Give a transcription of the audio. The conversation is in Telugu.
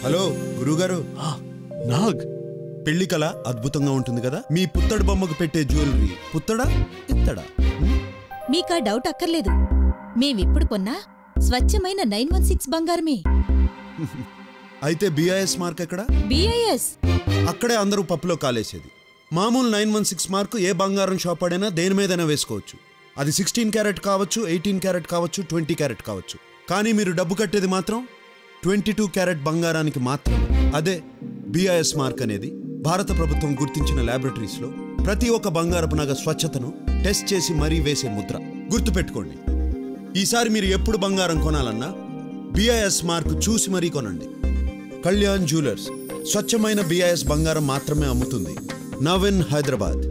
హలో గురుగారు. నాగ్, పెళ్లి కళ అద్భుతంగా ఉంటుంది కదా. మీ పుత్తడి బొమ్మకు పెట్టే జ్యువెలరీ పుత్తడా ఇత్తడా? మీకా డౌట్ అక్కర్లేదు. మేమిప్పుడు కొన్నా స్వచ్ఛమైన 916 బంగారమే. అయితే BIS మార్క్ ఎక్కడ? BIS అక్కడే అందరూ పప్పులో కాలేసేది. మామూలు 916 మార్కు ఏ బంగారం షాప్ ఆడైనా దేని మీదైనా వేసుకోవచ్చు. అది 16 క్యారెట్ కావచ్చు, 18 క్యారెట్ కావచ్చు, 20 క్యారెట్ కావచ్చు. కానీ మీరు డబ్బు కట్టేది మాత్రం 22 క్యారెట్ బంగారానికి మాత్రం. అదే BIS మార్క్ అనేది. భారత ప్రభుత్వం గుర్తించిన ల్యాబొరేటరీస్లో ప్రతి ఒక్క బంగారపు నగ స్వచ్ఛతను టెస్ట్ చేసి మరీ వేసే ముద్ర. గుర్తుపెట్టుకోండి, ఈసారి మీరు ఎప్పుడు బంగారం కొనాలన్నా BIS మార్కు చూసి మరీ కొనండి. కళ్యాణ్ జ్యువెలర్స్ స్వచ్ఛమైన BIS బంగారం మాత్రమే అమ్ముతుంది. Now in Hyderabad.